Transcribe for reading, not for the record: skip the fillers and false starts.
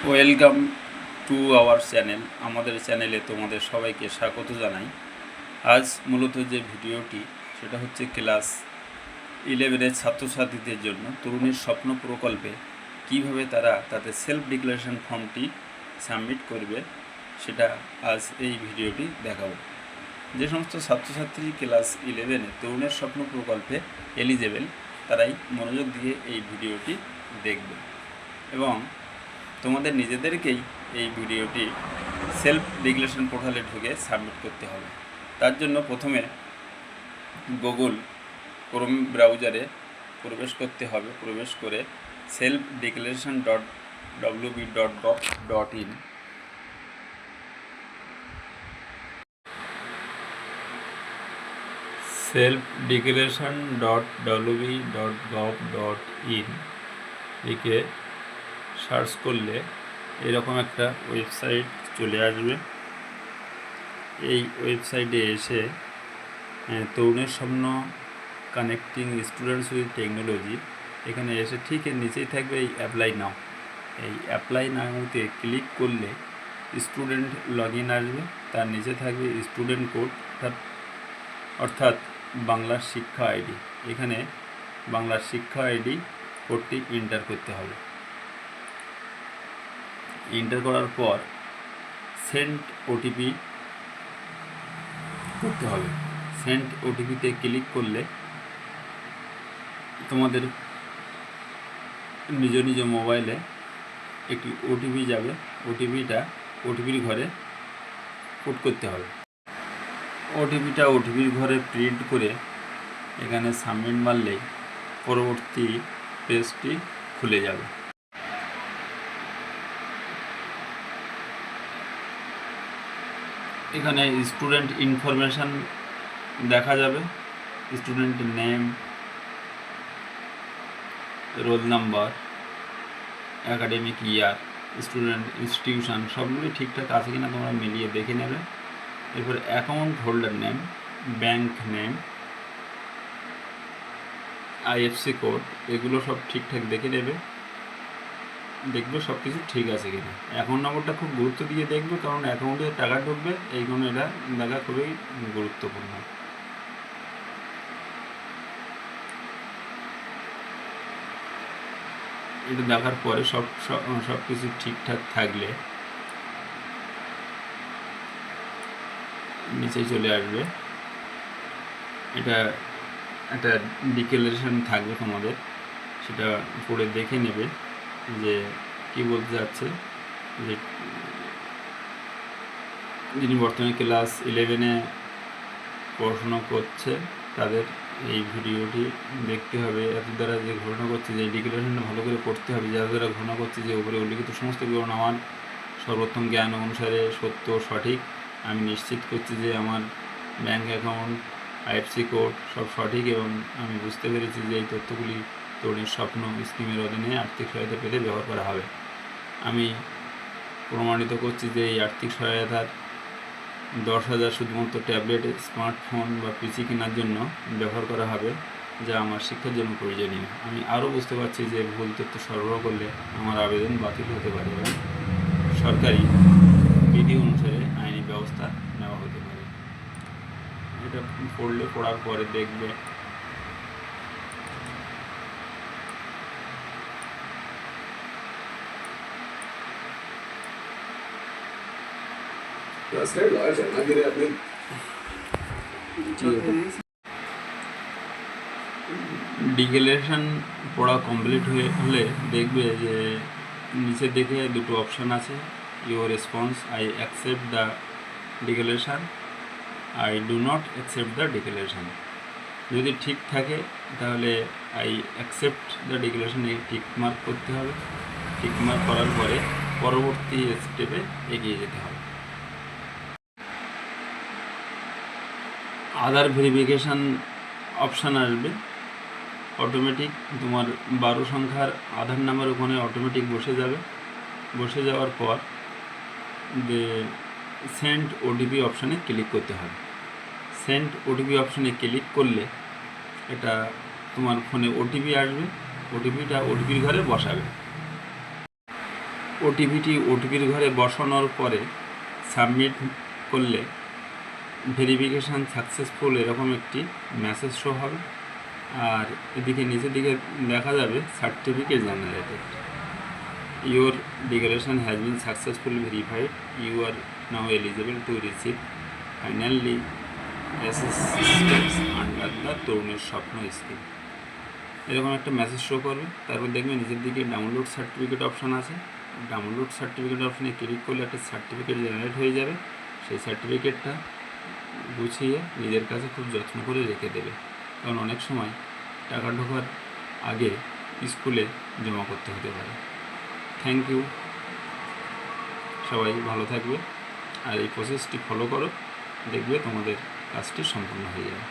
Welcome to our channel. আমাদের চ্যানেলে তোমাদের সবাইকে স্বাগত জানাই। আজ মূলত যে ভিডিওটি সেটা হচ্ছে ক্লাস 11-এর ছাত্রছাত্রীদের জন্য তরুণীর স্বপ্ন প্রকল্পে কিভাবে তারা তাদের সেলফ ডিক্লারেশন ফর্মটি সাবমিট করবে সেটা আজ এই ভিডিওটি দেখাবো। যে সমস্ত ছাত্রছাত্রী ক্লাস 11-এ তরুণের স্বপ্ন প্রকল্পে এলিজেবল তারাই মনোযোগ দিয়ে এই ভিডিওটি দেখবে এবং তোমাদের নিজেদেরকেই এই ভিডিওটি সেলফ ডিক্লারেশন পোর্টালে ঢুকে সাবমিট করতে হবে। তার জন্য প্রথমে গুগল ক্রোম ব্রাউজারে প্রবেশ করতে হবে। প্রবেশ করে selfdeclaration.wb.gov.in selfdeclaration.wb.gov.in লিখে সার্চ করলে এরকম একটা ওয়েবসাইট চলে আসবে। এই ওয়েবসাইটে এসে তরুণের স্বপ্ন কানেক্টিং স্টুডেন্টস উইথ টেকনোলজি, এখানে এসে ঠিক এর নিচেই থাকবে এই অ্যাপ্লাই নাও। এই অ্যাপ্লাই নাওতে ক্লিক করলে স্টুডেন্ট লগ ইন আসবে। তার নিচে থাকবে স্টুডেন্ট কোড অর্থাৎ বাংলার শিক্ষা আইডি। এখানে বাংলার শিক্ষা আইডি কোডটি এন্টার করতে হবে। এন্টার করার পর সেন্ড ওটিপি করতে হবে। সেন্ড ওটিপিতে ক্লিক করলে তোমাদের নিজ নিজ মোবাইলে একটি ওটিপি যাবে। ওটিপির ঘরে পুট করতে হবে। ওটিপির ঘরে প্রিন্ট করে এখানে সাবমিট মারলেই পরবর্তী পেজটি খুলে যাবে। এখানে স্টুডেন্ট ইনফরমেশান দেখা যাবে। স্টুডেন্টের name, roll number, academic year, student institution সবগুলি ঠিকঠাক আছে কিনা তোমরা মিলিয়ে দেখে নেবে। এরপর account holder name, bank name, IFC code এগুলো সব ঠিকঠাক দেখে নেবে। দেখবে সব কিছু ঠিক আছে কিনা। অ্যাকাউন্ট নম্বরটা খুব গুরুত্ব দিয়ে দেখবে, কারণ অ্যাকাউন্টে টাকা ঢুকবে, এই জন্য এটা দেখা খুবই গুরুত্বপূর্ণ। এটা দেখার পরে সব কিছু ঠিকঠাক থাকলে নিচে চলে আসবে। এটা একটা ডিক্লারেশন থাকবে তোমাদের, সেটা পড়ে দেখে নেবে যে কি বলতে যাচ্ছে। যে যিনি বর্তমানে ক্লাস 11-এ পড়াশোনা করছে তাদের এই ভিডিওটি দেখতে হবে। এত দ্বারা যে ঘোষণা করছে যে ডিক্লারেশনটা ভালো করে পড়তে হবে, যার দ্বারা ঘোষণা করছে যে উপরে উল্লিখিত সমস্ত বিবরণ আমার সর্বোত্তম জ্ঞান অনুসারে সত্য সঠিক। আমি নিশ্চিত করছি যে আমার ব্যাঙ্ক অ্যাকাউন্ট, আইএফসি কোড সব সঠিক এবং আমি বুঝতে পেরেছি যে এই তথ্যগুলি তরুণীর স্বপ্ন স্কিমের অধীনে আর্থিক সহায়তা পেতে ব্যবহার করা হবে। আমি প্রমাণিত করছি যে এই আর্থিক সহায়তার 10,000 শুধুমাত্র ট্যাবলেট, স্মার্টফোন বা পিসি কেনার জন্য ব্যবহার করা হবে, যা আমার শিক্ষার জন্য প্রয়োজনীয়। আমি আরও বুঝতে পারছি যে ভুল তথ্য সরবরাহ করলে আমার আবেদন বাতিল হতে পারে এবং সরকারি বিধি অনুসারে আইনি ব্যবস্থা নেওয়া হতে পারে। এটা পড়ার পরে দেখবে ডিক্লারেশন পড়া কমপ্লিট হলে দেখবে যে নিচে দেখে দুটো অপশান আছে, your response, I accept the declaration, I do not accept the declaration. যদি ঠিক থাকে তাহলে I accept the declaration tick mark করতে হবে। টিক মার্ক করার পরে পরবর্তী স্টেপে এগিয়ে যেতে হবে। আধার ভেরিফিকেশান অপশান আসবে। অটোমেটিক তোমার 12 সংখ্যার আধার নাম্বার ওখানে অটোমেটিক বসে যাবে। বসে যাওয়ার পর সেন্ড ওটিপি অপশানে ক্লিক করতে হবে। সেন্ড ওটিপি অপশানে ক্লিক করলে এটা তোমার ফোনে ওটিপি আসবে। ওটিপির ঘরে বসাবে। ওটিপির ঘরে বসানোর পরে সাবমিট করলে ভেরিফিকেশান সাকসেসফুল এরকম একটি মেসেজ শো হবে। আর এদিকে নিচের দিকে দেখা যাবে certificate generated, your declaration has been successfully verified, you are now eligible to receive finally assistance under the তরুণের স্বপ্ন স্কিম। এরকম একটা মেসেজ শো করবে। তারপর দেখবে নিচের দিকে ডাউনলোড সার্টিফিকেট অপশান আছে, ডাউনলোড সার্টিফিকেট অপশানে ক্লিক করলে একটা সার্টিফিকেট জেনারেট হয়ে যাবে। সেই সার্টিফিকেটটা গুছিয়ে নিজের কাছে খুব যত্ন করে রেখে দেবে, কারণ অনেক সময় টাকা ঢোকার আগে স্কুলে জমা করতে হতে পারে। থ্যাংক ইউ, সবাই ভালো থাকবে আর এই প্রসেসটি ফলো করো, দেখবে তোমাদের কাজটি সম্পূর্ণ হয়ে যাবে।